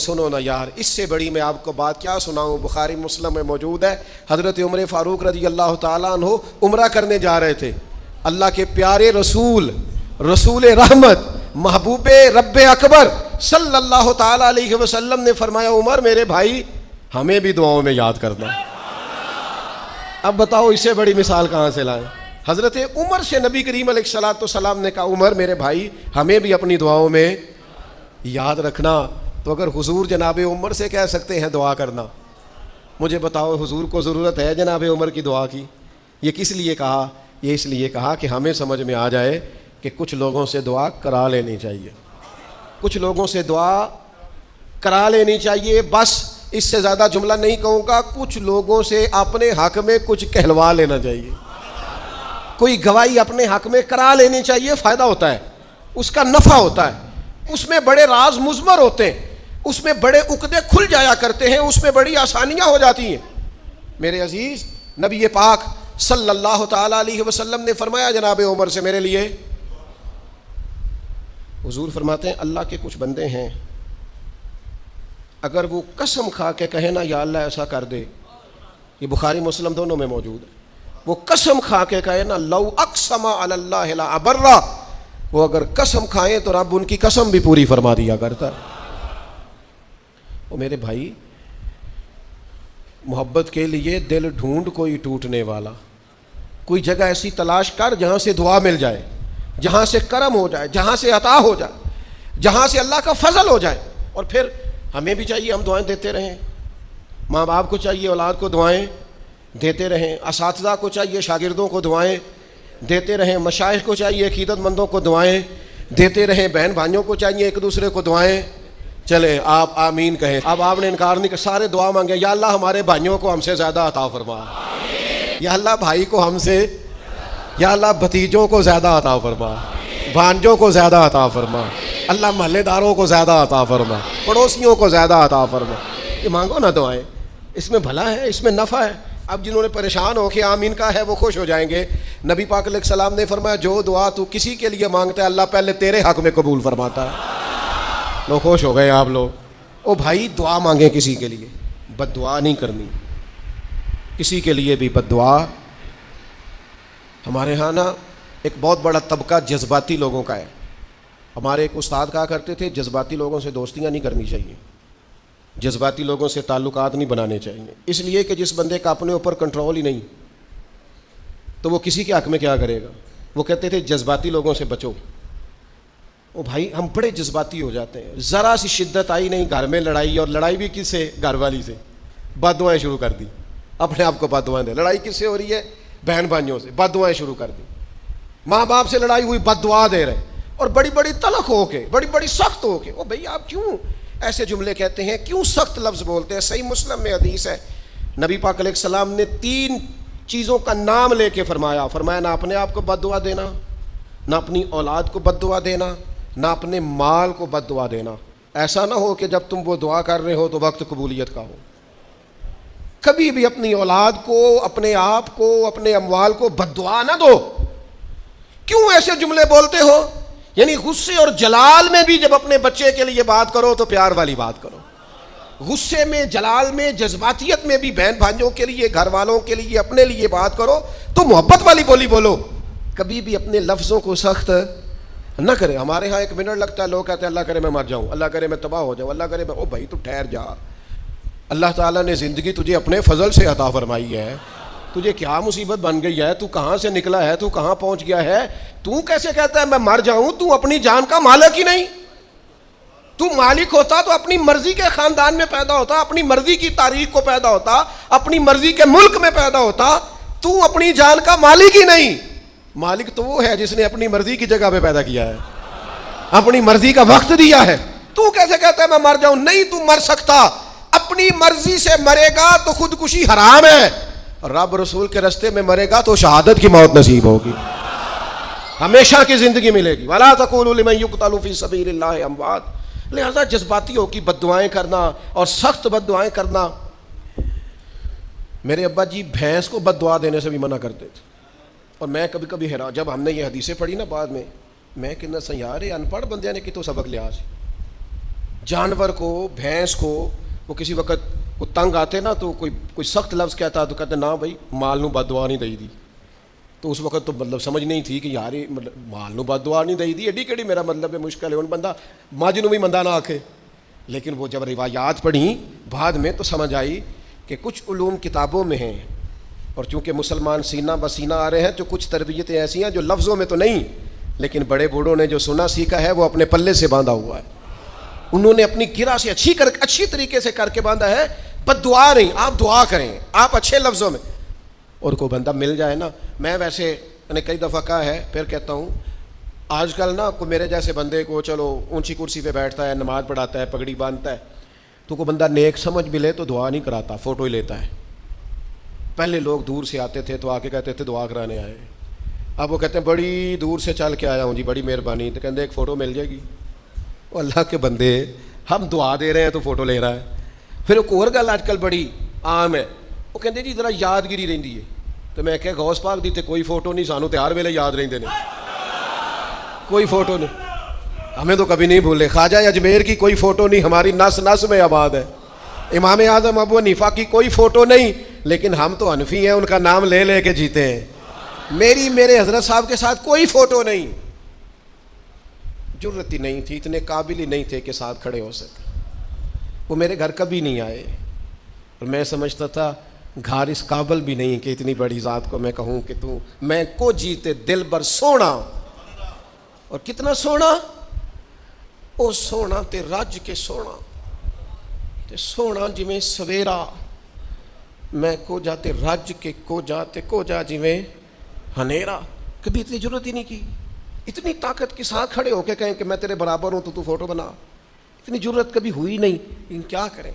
سنو نا یار، اس سے بڑی میں آپ کو بات کیا سناؤں، بخاری مسلم میں موجود ہے، حضرت عمر فاروق رضی اللہ تعالیٰ عنہ عمرہ کرنے جا رہے تھے۔ اللہ کے پیارے رسول، رسول رحمت، محبوب رب اکبر صلی اللہ تعالیٰ علیہ وسلم نے فرمایا عمر میرے بھائی ہمیں بھی دعاؤں میں یاد کرنا۔ اب بتاؤ اس سے بڑی مثال کہاں سے لائیں؟ حضرت عمر سے نبی کریم علیہ الصلوۃ والسلام نے کہا عمر میرے بھائی ہمیں بھی اپنی دعاؤں میں یاد رکھنا۔ تو اگر حضور جناب عمر سے کہہ سکتے ہیں دعا کرنا، مجھے بتاؤ حضور کو ضرورت ہے جناب عمر کی دعا کی؟ یہ کس لیے کہا؟ یہ اس لیے کہا کہ ہمیں سمجھ میں آ جائے کہ کچھ لوگوں سے دعا کرا لینی چاہیے، کچھ لوگوں سے دعا کرا لینی چاہیے، بس اس سے زیادہ جملہ نہیں کہوں گا، کچھ لوگوں سے اپنے حق میں کچھ کہلوا لینا چاہیے، کوئی گواہی اپنے حق میں کرا لینی چاہیے، فائدہ ہوتا ہے، اس کا نفع ہوتا ہے، اس میں بڑے راز مضمر ہوتے ہیں، اس میں بڑے عقدے کھل جایا کرتے ہیں، اس میں بڑی آسانیاں ہو جاتی ہیں۔ میرے عزیز نبی پاک صلی اللہ تعالیٰ علیہ وسلم نے فرمایا جناب عمر سے میرے لیے، حضور فرماتے ہیں اللہ کے کچھ بندے ہیں اگر وہ قسم کھا کے کہے نا یا اللہ ایسا کر دے، یہ بخاری مسلم دونوں میں موجود ہے، وہ قسم کھا کے کہے نا لو اقسم علی اللہ لا ابرہ، وہ اگر قسم کھائیں تو رب ان کی قسم بھی پوری فرما دیا کرتا ہے۔ وہ میرے بھائی محبت کے لیے دل ڈھونڈ کوئی ٹوٹنے والا، کوئی جگہ ایسی تلاش کر جہاں سے دعا مل جائے، جہاں سے کرم ہو جائے، جہاں سے عطا ہو جائے، جہاں سے اللہ کا فضل ہو جائے۔ اور پھر ہمیں بھی چاہیے ہم دعائیں دیتے رہیں، ماں باپ کو چاہیے اولاد کو دعائیں دیتے رہیں، اساتذہ کو چاہیے شاگردوں کو دعائیں دیتے رہیں، مشائخ کو چاہیے عقیدت مندوں کو دعائیں دیتے رہیں، بہن بھائیوں کو چاہیے ایک دوسرے کو دعائیں۔ چلے آپ آمین کہیں، اب آپ نے انکار نہیں کر، سارے دعا مانگے یا اللہ ہمارے بھائیوں کو ہم سے زیادہ عطا فرما، یا اللہ بھائی کو ہم سے، یا اللہ بھتیجوں کو زیادہ عطا فرما، بھانجوں کو زیادہ عطا فرما، اللہ محلے داروں کو زیادہ عطا فرما، پڑوسیوں کو زیادہ عطا فرما۔ یہ مانگو نا دعائیں، اس میں بھلا ہے، اس میں نفع ہے۔ اب جنہوں نے پریشان ہو کے آمین کا ہے وہ خوش ہو جائیں گے۔ نبی پاک علیہ السلام نے فرمایا جو دعا تو کسی کے لیے مانگتا ہے اللہ پہلے تیرے حق میں قبول فرماتا ہے۔ لو خوش ہو گئے آپ لوگ۔ او بھائی دعا مانگیں کسی کے لیے، بد دعا نہیں کرنی، کسی کے لیے بھی بد دعا۔ ہمارے ہاں نا ایک بہت بڑا طبقہ جذباتی لوگوں کا ہے۔ ہمارے ایک استاد کہا کرتے تھے جذباتی لوگوں سے دوستیاں نہیں کرنی چاہیے، جذباتی لوگوں سے تعلقات نہیں بنانے چاہیے، اس لیے کہ جس بندے کا اپنے اوپر کنٹرول ہی نہیں تو وہ کسی کے حق میں کیا کرے گا۔ وہ کہتے تھے جذباتی لوگوں سے بچو۔ او بھائی ہم بڑے جذباتی ہو جاتے ہیں، ذرا سی شدت آئی نہیں گھر میں لڑائی، اور لڑائی بھی کس سے؟ گھر والی سے، بد دعائیں شروع کر دی، اپنے آپ کو بد دعائیں دے۔ لڑائی کس سے ہو رہی ہے؟ بہن بھائیوں سے، بد دعائیں شروع کر دی۔ ماں باپ سے لڑائی ہوئی، بد دعا دے رہے، اور بڑی بڑی تلخ ہو کے، بڑی بڑی سخت ہو کے۔ او بھائی آپ کیوں ایسے جملے کہتے ہیں، کیوں سخت لفظ بولتے ہیں؟ صحیح مسلم میں حدیث ہے، نبی پاک علیہ السلام نے 3 چیزوں کا نام لے کے فرمایا نہ اپنے آپ کو بد دعا دینا، نہ اپنی اولاد کو بد دعا دینا، نہ اپنے مال کو بد دعا دینا۔ ایسا نہ ہو کہ جب تم وہ دعا کر رہے ہو تو وقت قبولیت کا ہو۔ کبھی بھی اپنی اولاد کو، اپنے آپ کو، اپنے اموال کو بد دعا نہ دو۔ کیوں ایسے جملے بولتے ہو؟ یعنی غصے اور جلال میں بھی جب اپنے بچے کے لیے بات کرو تو پیار والی بات کرو، غصے میں، جلال میں، جذباتیت میں بھی بہن بھائیوں کے لیے، گھر والوں کے لیے، اپنے لیے بات کرو تو محبت والی بولی بولو۔ کبھی بھی اپنے لفظوں کو سخت نہ کرے۔ ہمارے ہاں 1 منٹ لگتا ہے، لوگ کہتے ہیں اللہ کرے میں مر جاؤں، اللہ کرے میں تباہ ہو جاؤں، اللہ کرے میں۔ او بھائی تو ٹھہر جا، اللہ تعالیٰ نے زندگی تجھے اپنے فضل سے عطا فرمائی ہے، تجھے کیا مصیبت بن گئی ہے، تو کہاں سے نکلا ہے، تو کہاں پہنچ گیا ہے، تو کیسے کہتا ہے میں مر جاؤں؟ تو اپنی جان کا مالک ہی نہیں۔ تو مالک ہوتا تو اپنی مرضی کے خاندان میں پیدا ہوتا، اپنی مرضی کی تاریخ کو پیدا ہوتا، اپنی مرضی کے ملک میں پیدا ہوتا۔ تو اپنی جان کا مالک ہی نہیں۔ مالک تو وہ ہے جس نے اپنی مرضی کی جگہ پہ پیدا کیا ہے، اپنی مرضی کا وقت دیا ہے۔ تو کیسے کہتا ہے میں مر جاؤں؟ نہیں، تو مر سکتا، اپنی مرضی سے مرے گا تو خودکشی حرام ہے، رب رسول کے راستے میں مرے گا تو شہادت کی موت نصیب ہوگی، ہمیشہ کی زندگی ملے گی۔ وَلَا تَقُولُوا لِمَن يُقْتَلُ فِي سَبِيلِ اللَّهِ أَمْوَاتٌ۔ لہذا جذباتی ہو کی بد دعائیں کرنا اور سخت بد دعائیں کرنا۔ میرے ابا جی بھینس کو بد دعا دینے سے بھی منع کرتے تھے، اور میں کبھی کبھی حیران، جب ہم نے یہ حدیثیں پڑھی نا بعد میں کہنا سا یار ان پڑھ بندیاں نے کتوں سبق لیا سی۔ جانور کو, بھینس کو وہ کسی وقت وہ تنگ آتے نا تو کوئی سخت لفظ کہتا تو کہتے نا بھائی مال نو بد دعا نہیں دئی دی. تو اس وقت تو مطلب سمجھ نہیں تھی کہ یار مطلب مال نو بد دعا نہیں دئی دی, ایڈی کیڑی میرا مطلب ہے مشکل ہے. ان بندہ ماج نو بھی مندہ نہ آکھے. لیکن وہ جب روایات پڑھیں بعد میں تو سمجھ آئی کہ کچھ علوم کتابوں میں ہیں, اور چونکہ مسلمان سینہ بسینہ آ رہے ہیں تو کچھ تربیتیں ایسی ہیں جو لفظوں میں تو نہیں, لیکن بڑے بوڑھوں نے جو سنا سیکھا ہے وہ اپنے پلے سے باندھا ہوا ہے. انہوں نے اپنی گرہ سے اچھی طریقے سے کر کے باندھا ہے. بد دعا نہیں, آپ دعا کریں, آپ اچھے لفظوں میں. اور کوئی بندہ مل جائے نا, میں ویسے میں نے کئی دفعہ کہا ہے پھر کہتا ہوں, آج کل نا کوئی میرے جیسے بندے کو چلو اونچی کرسی پہ بیٹھتا ہے, نماز پڑھاتا ہے, پگڑی باندھتا ہے, تو کوئی بندہ نیک سمجھ بھی لے تو دعا نہیں کراتا, فوٹو ہی لیتا ہے. پہلے لوگ دور سے آتے تھے تو آ کے کہتے تھے دعا کرانے آئے. اب وہ کہتے ہیں بڑی دور سے چل کے آیا ہوں جی, بڑی مہربانی. تو کہتے ایک فوٹو مل جائے گی. وہ اللہ کے بندے, ہم دعا دے رہے ہیں تو فوٹو لے رہا ہے. پھر ایک اور گل آج کل بڑی عام ہے, وہ کہتے جی ذرا یادگیری رہندی ہے. تو میں کہ غوث پاک دی تے کوئی فوٹو نہیں, سانو تے ہر ویلے یاد رہندے نے, کوئی فوٹو نہیں, ہمیں تو کبھی نہیں بھولے. خواجہ اجمیر کی کوئی فوٹو نہیں, ہماری نس نس میں آباد ہے. امام اعظم ابو حنیفہ کی کوئی فوٹو نہیں, لیکن ہم تو حنفی ہیں, ان کا نام لے لے کے جیتے ہیں. میرے حضرت صاحب کے ساتھ کوئی فوٹو نہیں, جرت ہی نہیں تھی, اتنے قابل ہی نہیں تھے کہ ساتھ کھڑے ہو سکے. وہ میرے گھر کبھی نہیں آئے, اور میں سمجھتا تھا گھر اس قابل بھی نہیں کہ اتنی بڑی ذات کو میں کہوں کہ تو میں کو جیتے دل بر سونا. اور کتنا سونا, او سونا تے رج کے سونا تے سونا جویں سویرا, میں کو جاتے رج کے کو جا جویں ہنیرا. کبھی اتنی ضرورت ہی نہیں کی. اتنی طاقت کے ساتھ کھڑے ہو کے کہیں کہ میں تیرے برابر ہوں تو فوٹو بنا, اتنی ضرورت کبھی ہوئی نہیں. لیکن کیا کریں,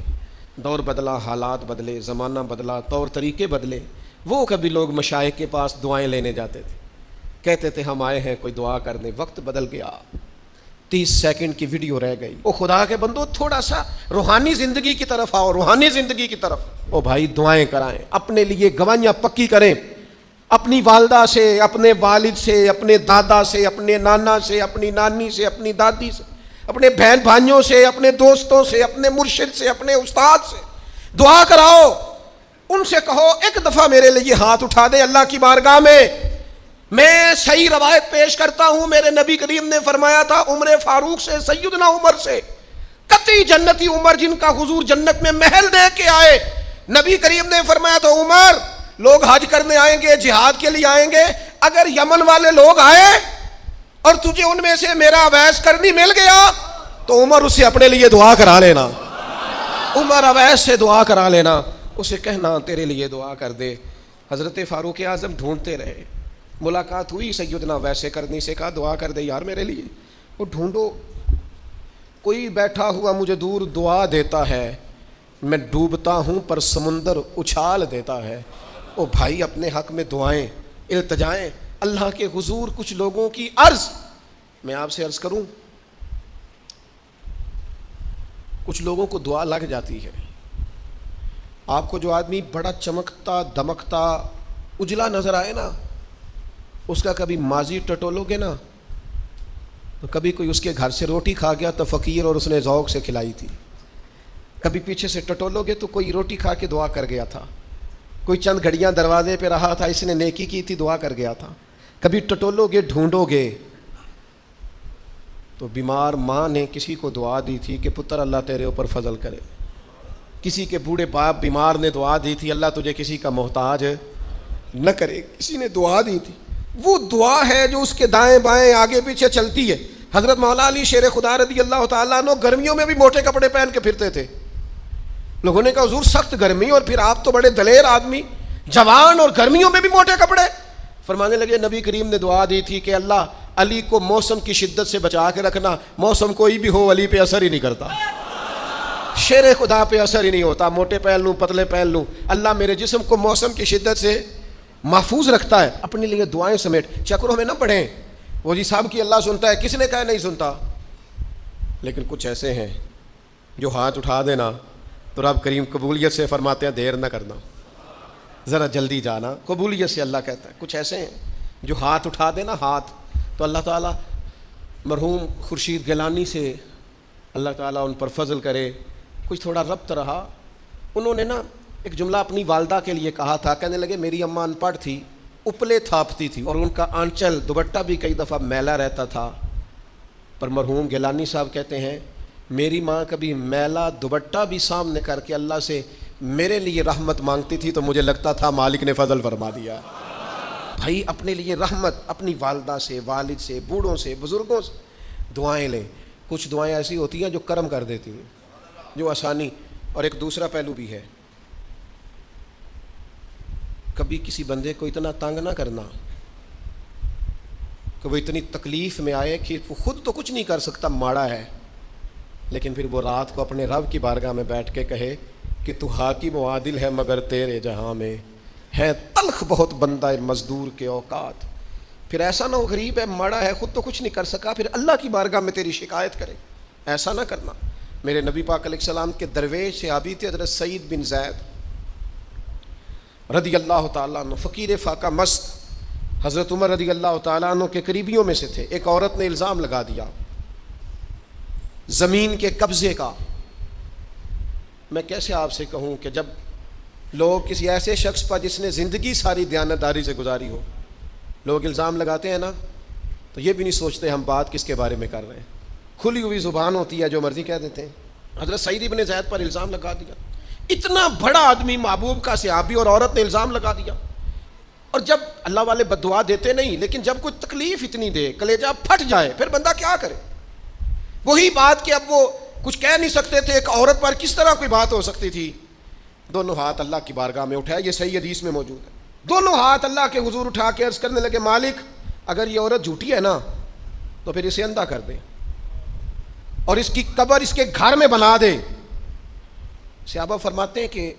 دور بدلا, حالات بدلے, زمانہ بدلا, طور طریقے بدلے. وہ کبھی لوگ مشائخ کے پاس دعائیں لینے جاتے تھے, کہتے تھے ہم آئے ہیں کوئی دعا کر دیں. وقت بدل گیا, 30 سیکنڈ کی ویڈیو رہ گئی. او خدا کے بندو, تھوڑا سا روحانی زندگی کی طرف آؤ, روحانی زندگی کی طرف. او بھائی دعائیں کرائیں, اپنے لیے گواہیاں پکی کریں, اپنی والدہ سے, اپنے والد سے, اپنے دادا سے, اپنے نانا سے, اپنی نانی سے, اپنی دادی سے, اپنے بہن بھائیوں سے, اپنے دوستوں سے, اپنے مرشد سے, اپنے استاد سے دعا کراؤ. ان سے کہو ایک دفعہ میرے لیے ہاتھ اٹھا دے اللہ کی بارگاہ میں. میں صحیح روایت پیش کرتا ہوں, میرے نبی کریم نے فرمایا تھا عمر فاروق سے, سیدنا عمر سے, قطعی جنتی عمر جن کا حضور جنت میں محل دے کے آئے. نبی کریم نے فرمایا تھا عمر, لوگ حج کرنے آئیں گے, جہاد کے لیے آئیں گے, اگر یمن والے لوگ آئے اور تجھے ان میں سے میرا اویس کرنی مل گیا تو عمر اسے اپنے لیے دعا کرا لینا. عمر اویس سے دعا کرا لینا, اسے کہنا تیرے لیے دعا کر دے. حضرت فاروق اعظم ڈھونڈتے رہے, ملاقات ہوئی سیدنا ویسے کرنی سے, کہا دعا کر دے یار میرے لیے. وہ ڈھونڈو, کوئی بیٹھا ہوا مجھے دور دعا دیتا ہے, میں ڈوبتا ہوں پر سمندر اچھال دیتا ہے. او بھائی اپنے حق میں دعائیں, التجائیں اللہ کے حضور. کچھ لوگوں کی عرض, میں آپ سے عرض کروں, کچھ لوگوں کو دعا لگ جاتی ہے. آپ کو جو آدمی بڑا چمکتا دمکتا اجلا نظر آئے نا, اس کا کبھی ماضی ٹٹولو گے نا تو کبھی کوئی اس کے گھر سے روٹی کھا گیا تو فقیر اور اس نے ذوق سے کھلائی تھی. کبھی پیچھے سے ٹٹولو گے تو کوئی روٹی کھا کے دعا کر گیا تھا, کوئی چند گھڑیاں دروازے پہ رہا تھا, اس نے نیکی کی تھی دعا کر گیا تھا. کبھی ٹٹولو گے, ڈھونڈو گے تو بیمار ماں نے کسی کو دعا دی تھی کہ پتر اللہ تیرے اوپر فضل کرے. کسی کے بوڑھے باپ بیمار نے دعا دی تھی اللہ تجھے کسی کا محتاج نہ کرے. کسی نے دعا دی تھی, وہ دعا ہے جو اس کے دائیں بائیں آگے پیچھے چلتی ہے. حضرت مولا علی شیر خدا رضی اللہ تعالیٰ عنہ گرمیوں میں بھی موٹے کپڑے پہن کے پھرتے تھے. لوگوں نے کہا حضور سخت گرمی, اور پھر آپ تو بڑے دلیر آدمی, جوان, اور گرمیوں میں بھی موٹے کپڑے. فرمانے لگے نبی کریم نے دعا دی تھی کہ اللہ علی کو موسم کی شدت سے بچا کے رکھنا, موسم کوئی بھی ہو علی پہ اثر ہی نہیں کرتا, شیر خدا پہ اثر ہی نہیں ہوتا. موٹے پہن لوں پتلے پہن لوں, اللہ میرے جسم کو موسم کی شدت سے محفوظ رکھتا ہے. اپنے لیے دعائیں سمیٹ, چکروں میں نہ پڑھیں. وہ جی صاحب کی اللہ سنتا ہے, کس نے کہا نہیں سنتا. لیکن کچھ ایسے ہیں جو ہاتھ اٹھا دینا تو رب کریم قبولیت سے فرماتے ہیں دیر نہ کرنا, ذرا جلدی جانا. قبولیت سے اللہ کہتا ہے. کچھ ایسے ہیں جو ہاتھ اٹھا دینا ہاتھ, تو اللہ تعالیٰ مرحوم خورشید گیلانی سے اللہ تعالیٰ ان پر فضل کرے، کچھ تھوڑا ربط رہا. انہوں نے نا ایک جملہ اپنی والدہ کے لیے کہا تھا. کہنے لگے میری اماں ان پڑھ تھی، اپلے تھاپتی تھی اور ان کا آنچل دوپٹہ بھی کئی دفعہ میلا رہتا تھا. پر مرحوم گیلانی صاحب کہتے ہیں میری ماں کبھی میلا دوپٹہ بھی سامنے کر کے اللہ سے میرے لیے رحمت مانگتی تھی تو مجھے لگتا تھا مالک نے فضل فرما دیا. بھائی اپنے لیے رحمت، اپنی والدہ سے، والد سے، بوڑھوں سے، بزرگوں سے دعائیں لیں. کچھ دعائیں ایسی ہوتی ہیں جو کرم کر دیتی ہیں، جو آسانی. اور ایک دوسرا پہلو بھی ہے، کبھی کسی بندے کو اتنا تنگ نہ کرنا کہ وہ اتنی تکلیف میں آئے کہ وہ خود تو کچھ نہیں کر سکتا، ماڑا ہے، لیکن پھر وہ رات کو اپنے رب کی بارگاہ میں بیٹھ کے کہے کہ تو حاکم و عادل ہے مگر تیرے جہاں میں ہے تلخ بہت بندہ مزدور کے اوقات. پھر ایسا نہ ہو غریب ہے، ماڑا ہے، خود تو کچھ نہیں کر سکا، پھر اللہ کی بارگاہ میں تیری شکایت کرے. ایسا نہ کرنا. میرے نبی پاک علیہ السلام کے درویش صحابی تھے حضرت سعید بن زید رضی اللہ تعالیٰ عنہ، فقیر فاقہ مست، حضرت عمر رضی اللہ تعالیٰ عنہ کے قریبیوں میں سے تھے. ایک عورت نے الزام لگا دیا زمین کے قبضے کا. میں کیسے آپ سے کہوں کہ جب لوگ کسی ایسے شخص پر جس نے زندگی ساری دیانتداری سے گزاری ہو، لوگ الزام لگاتے ہیں نا، تو یہ بھی نہیں سوچتے ہم بات کس کے بارے میں کر رہے ہیں. کھلی ہوئی زبان ہوتی ہے، جو مرضی کہہ دیتے ہیں. حضرت سعید بن زید پر الزام لگا دیا. اتنا بڑا آدمی، محبوب کا صحابی، اور عورت نے الزام لگا دیا. اور جب اللہ والے بد دعا دیتے نہیں، لیکن جب کوئی تکلیف اتنی دے، کلیجہ پھٹ جائے، پھر بندہ کیا کرے. وہی بات کہ اب وہ کچھ کہہ نہیں سکتے تھے، ایک عورت پر کس طرح کوئی بات ہو سکتی تھی. دونوں ہاتھ اللہ کی بارگاہ میں اٹھائے، یہ صحیح حدیث میں موجود ہے. دونوں ہاتھ اللہ کے حضور اٹھا کے عرض کرنے لگے مالک اگر یہ عورت جھوٹی ہے نا تو پھر اسے اندھا کر دے اور اس کی قبر اس کے گھر میں بنا دے. صحابہ فرماتے ہیں کہ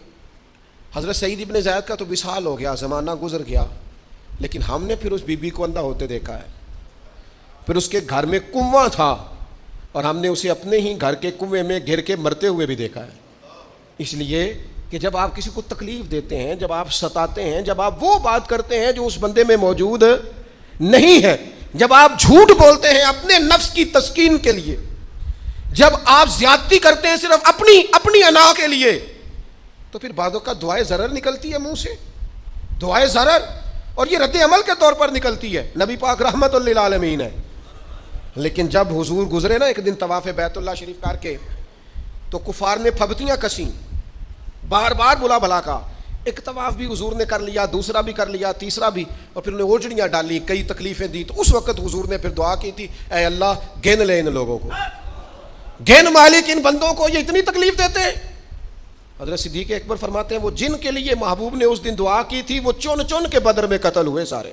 حضرت سعید ابن زید کا تو وصال ہو گیا، زمانہ گزر گیا، لیکن ہم نے پھر اس بی بی کو اندھا ہوتے دیکھا ہے. پھر اس کے گھر میں کنواں تھا اور ہم نے اسے اپنے ہی گھر کے کنویں میں گر کے مرتے ہوئے بھی دیکھا ہے. اس لیے کہ جب آپ کسی کو تکلیف دیتے ہیں، جب آپ ستاتے ہیں، جب آپ وہ بات کرتے ہیں جو اس بندے میں موجود نہیں ہے، جب آپ جھوٹ بولتے ہیں اپنے نفس کی تسکین کے لیے، جب آپ زیادتی کرتے ہیں صرف اپنی انا کے لیے، تو پھر بعضوں کا دعائے ضرر نکلتی ہے منہ سے، دعائے ضرر، اور یہ رد عمل کے طور پر نکلتی ہے. نبی پاک رحمت للعالمین ہے. لیکن جب حضور گزرے نا ایک دن طواف بیت اللہ شریف کر کے، تو کفار نے پھبتیاں کسیں، بار بار بلا بھلا کا. ایک طواف بھی حضور نے کر لیا، دوسرا بھی کر لیا، تیسرا بھی، اور پھر انہیں اوجڑیاں ڈالی، کئی تکلیفیں دی. تو اس وقت حضور نے پھر دعا کی تھی اے اللہ گن لے ان لوگوں کو، گن مالک ان بندوں کو، یہ اتنی تکلیف دیتے ہیں. حضرت صدیق اکبر فرماتے ہیں وہ جن کے لیے محبوب نے اس دن دعا کی تھی وہ چن چن کے بدر میں قتل ہوئے، سارے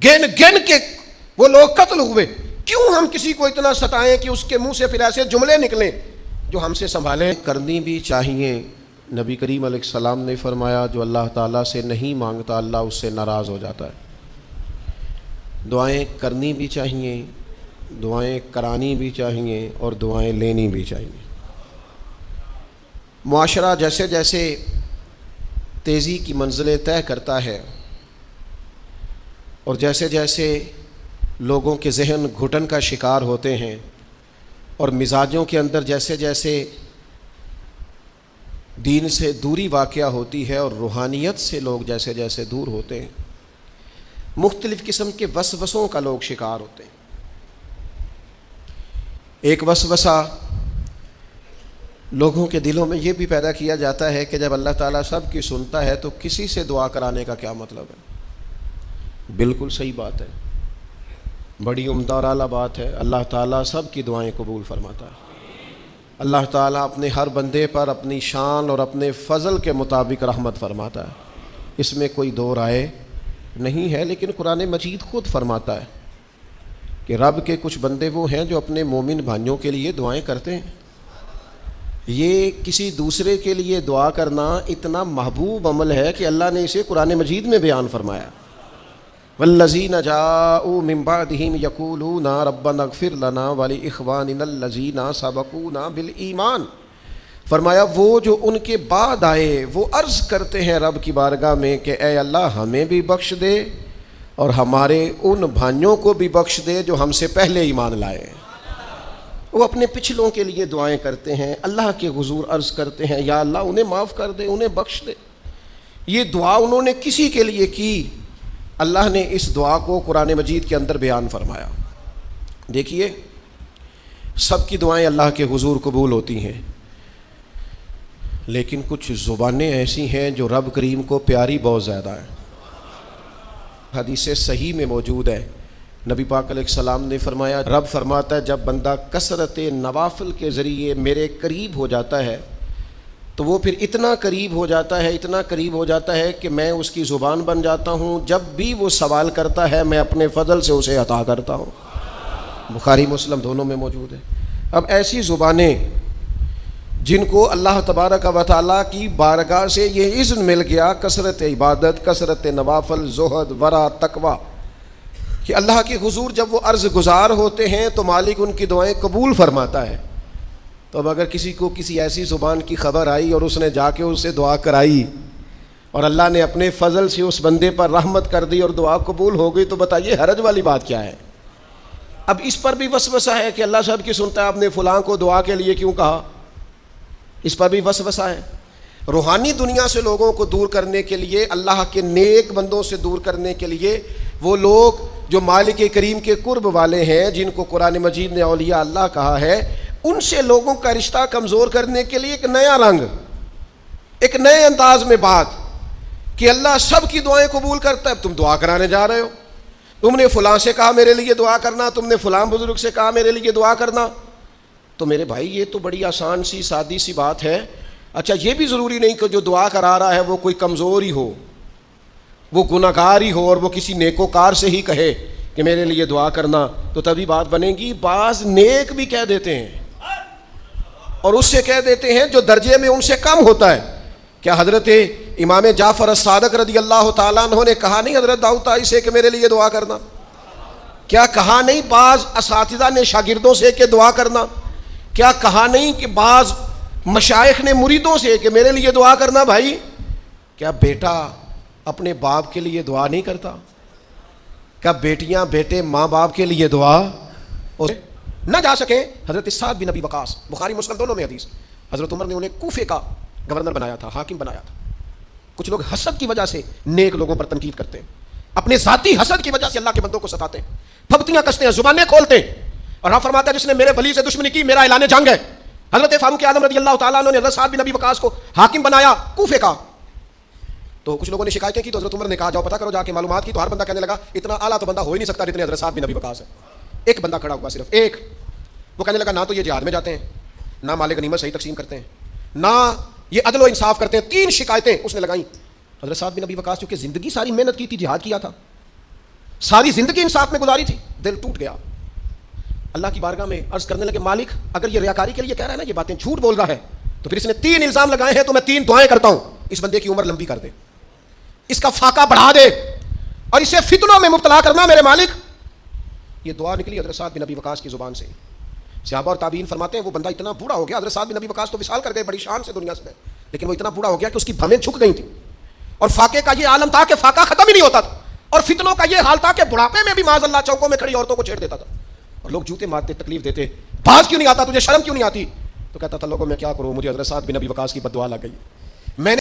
گن گن کے وہ لوگ قتل ہوئے. کیوں ہم کسی کو اتنا ستائیں کہ اس کے منہ سے پھر ایسے جملے نکلیں جو ہم سے سنبھالیں. کرنی بھی چاہیے. نبی کریم علیہ السلام نے فرمایا جو اللہ تعالیٰ سے نہیں مانگتا اللہ اس سے ناراض ہو جاتا ہے. دعائیں کرنی بھی چاہیے، دعائیں کرانی بھی چاہیے، اور دعائیں لینی بھی چاہیے. معاشرہ جیسے جیسے تیزی کی منزلیں طے کرتا ہے اور جیسے جیسے لوگوں کے ذہن گھٹن کا شکار ہوتے ہیں اور مزاجوں کے اندر جیسے جیسے دین سے دوری واقع ہوتی ہے اور روحانیت سے لوگ جیسے جیسے دور ہوتے ہیں، مختلف قسم کے وسوسوں کا لوگ شکار ہوتے ہیں. ایک وسوسہ لوگوں کے دلوں میں یہ بھی پیدا کیا جاتا ہے کہ جب اللہ تعالیٰ سب کی سنتا ہے تو کسی سے دعا کرانے کا کیا مطلب ہے. بالکل صحیح بات ہے، بڑی عمدہ اور اعلیٰ بات ہے. اللہ تعالیٰ سب کی دعائیں قبول فرماتا ہے. اللہ تعالیٰ اپنے ہر بندے پر اپنی شان اور اپنے فضل کے مطابق رحمت فرماتا ہے، اس میں کوئی دو رائے نہیں ہے. لیکن قرآن مجید خود فرماتا ہے کہ رب کے کچھ بندے وہ ہیں جو اپنے مومن بھائیوں کے لیے دعائیں کرتے ہیں. یہ کسی دوسرے کے لیے دعا کرنا اتنا محبوب عمل ہے کہ اللہ نے اسے قرآن مجید میں بیان فرمایا. والذین جاءوا من بعدہم یقولون ربنا اغفر لنا ولإخواننا الذین سبقونا بالایمان. فرمایا وہ جو ان کے بعد آئے وہ عرض کرتے ہیں رب کی بارگاہ میں کہ اے اللہ ہمیں بھی بخش دے اور ہمارے ان بھائیوں کو بھی بخش دے جو ہم سے پہلے ایمان لائے. وہ اپنے پچھلوں کے لیے دعائیں کرتے ہیں، اللہ کے حضور عرض کرتے ہیں یا اللہ انہیں معاف کر دے، انہیں بخش دے۔ یہ دعا انہوں نے کسی کے لیے کی، اللہ نے اس دعا کو قرآن مجید کے اندر بیان فرمایا۔ دیکھیے، سب کی دعائیں اللہ کے حضور قبول ہوتی ہیں، لیکن کچھ زبانیں ایسی ہیں جو رب کریم کو پیاری بہت زیادہ ہیں۔ حدیث صحیح میں موجود ہے، نبی پاک علیہ السلام نے فرمایا، رب فرماتا ہے جب بندہ کثرت نوافل کے ذریعے میرے قریب ہو جاتا ہے تو وہ پھر اتنا قریب ہو جاتا ہے، اتنا قریب ہو جاتا ہے کہ میں اس کی زبان بن جاتا ہوں، جب بھی وہ سوال کرتا ہے میں اپنے فضل سے اسے عطا کرتا ہوں۔ بخاری مسلم دونوں میں موجود ہے۔ اب ایسی زبانیں جن کو اللہ تبارک و تعالیٰ کی بارگاہ سے یہ اذن مل گیا، کثرت عبادت، کثرت نوافل، زہد، ورع، تقوی، کہ اللہ کے حضور جب وہ عرض گزار ہوتے ہیں تو مالک ان کی دعائیں قبول فرماتا ہے۔ تو اب اگر کسی کو کسی ایسی زبان کی خبر آئی اور اس نے جا کے اس سے دعا کرائی اور اللہ نے اپنے فضل سے اس بندے پر رحمت کر دی اور دعا قبول ہو گئی، تو بتائیے حرج والی بات کیا ہے؟ اب اس پر بھی وسوسہ ہے کہ اللہ صاحب کی سنتا ہے، آپ نے فلاں کو دعا کے لیے کیوں کہا؟ اس پر بھی وسوسہ ہے۔ روحانی دنیا سے لوگوں کو دور کرنے کے لیے، اللہ کے نیک بندوں سے دور کرنے کے لیے، وہ لوگ جو مالک کریم کے قرب والے ہیں، جن کو قرآن مجید نے اولیاء اللہ کہا ہے، ان سے لوگوں کا رشتہ کمزور کرنے کے لیے ایک نیا رنگ، ایک نئے انداز میں بات کہ اللہ سب کی دعائیں قبول کرتا ہے، تم دعا کرانے جا رہے ہو، تم نے فلاں سے کہا میرے لیے دعا کرنا، تم نے فلاں بزرگ سے کہا میرے لیے دعا کرنا۔ تو میرے بھائی یہ تو بڑی آسان سی سادی سی بات ہے۔ اچھا، یہ بھی ضروری نہیں کہ جو دعا کرا رہا ہے وہ کوئی کمزور ہی ہو، وہ گناہگار ہی ہو اور وہ کسی نیکوکار سے ہی کہے کہ میرے لیے دعا کرنا تو تبھی بات بنے گی۔ بعض نیک بھی کہہ دیتے ہیں اور اس سے کہہ دیتے ہیں جو درجے میں ان سے کم ہوتا ہے۔ کیا حضرت امام جعفر الصادق رضی اللہ تعالیٰ عنہ نے کہا نہیں حضرت داؤد طائی سے کہ میرے لیے دعا کرنا؟ کیا کہا نہیں بعض اساتذہ نے شاگردوں سے کہ دعا کرنا؟ کیا کہا نہیں کہ بعض مشائخ نے مریدوں سے کہ میرے لیے دعا کرنا؟ بھائی، کیا بیٹا اپنے باپ کے لیے دعا نہیں کرتا؟ کیا بیٹیاں بیٹے ماں باپ کے لیے دعا نہ جا سکیں؟ حضرت سعد بن ابی وقاص، بخاری مسلم دونوں میں حدیث، حضرت عمر نے انہیں کوفے کا گورنر بنایا تھا، حاکم بنایا تھا۔ کچھ لوگ حسد کی وجہ سے نیک لوگوں پر تنقید کرتے ہیں، اپنے ذاتی حسد کی وجہ سے اللہ کے بندوں کو ستاتے ہیں، پھپتیاں کستے ہیں، زبانیں کھولتے ہیں، اور آپ فرماتے ہیں جس نے میرے ولی سے دشمنی کی میرا اعلان جنگ ہے۔ حضرت فاروق اعظم رضی اللہ تعالیٰ عنہ نے حضرت سعد بن ابی وقاص کو حاکم بنایا کوفے کا۔ تو کچھ لوگوں نے شکایتیں کی تو حضرت عمر نے کہا جاؤ پتہ کرو، جا کے معلومات کی، تو ہر بندہ کہنے لگا اتنا اعلیٰ تو بندہ ہو ہی نہیں سکتا جتنے حضرت سعد بن ابی وقاص ہے۔ ایک بندہ کھڑا ہوا، صرف ایک، وہ کہنے لگا نہ تو یہ جہاد میں جاتے ہیں، نہ مال غنیمت صحیح تقسیم کرتے ہیں، نہ یہ عدل و انصاف کرتے ہیں۔ 3 شکایتیں اس نے لگائیں۔ حضرت سعد بن ابی وقاص چونکہ زندگی ساری محنت کی تھی، جہاد کیا تھا، ساری زندگی انصاف میں گزاری تھی، دل ٹوٹ گیا، اللہ کی بارگاہ میں عرض کرنے لگے مالک اگر یہ ریاکاری کے لیے کہہ رہا ہے نا، یہ باتیں جھوٹ بول رہا ہے، تو پھر اس نے 3 الزام لگائے ہیں، تو میں 3 دعائیں کرتا ہوں، اس بندے کی عمر لمبی کر دے، اس کا فاقہ بڑھا دے، اور اسے فتنوں میں مبتلا کرنا میرے مالک۔ یہ دعا نکلی حضرت سعد بن ابی وقاص کی زبان سے۔ صحابہ اور تابعین فرماتے ہیں وہ بندہ اتنا بوڑھا ہو گیا، حضرت سعد بن ابی وقاص تو وصال کر گئے بڑی شان سے دنیا سے گئے، لیکن وہ اتنا بوڑھا ہو گیا کہ اس کی بھویں جھک گئی تھیں، اور فاقے کا یہ عالم تھا کہ فاقہ ختم ہی نہیں ہوتا تھا، اور فتنوں کا یہ حال تھا کہ بڑھاپے میں بھی معاذ اللہ چوکوں میں کھڑی عورتوں کو چھیڑ دیتا تھا، اور لوگ جوتے مارتے، تکلیف دیتے، باز کیوں نہیں آتا تجھے، شرم کیوں نہیں آتی؟ تو کہتا تھا لوگوں میں کیا کروں، مجھے حضرت سعد بن ابی وقاص کی بد دعا لگ گئی، میں نے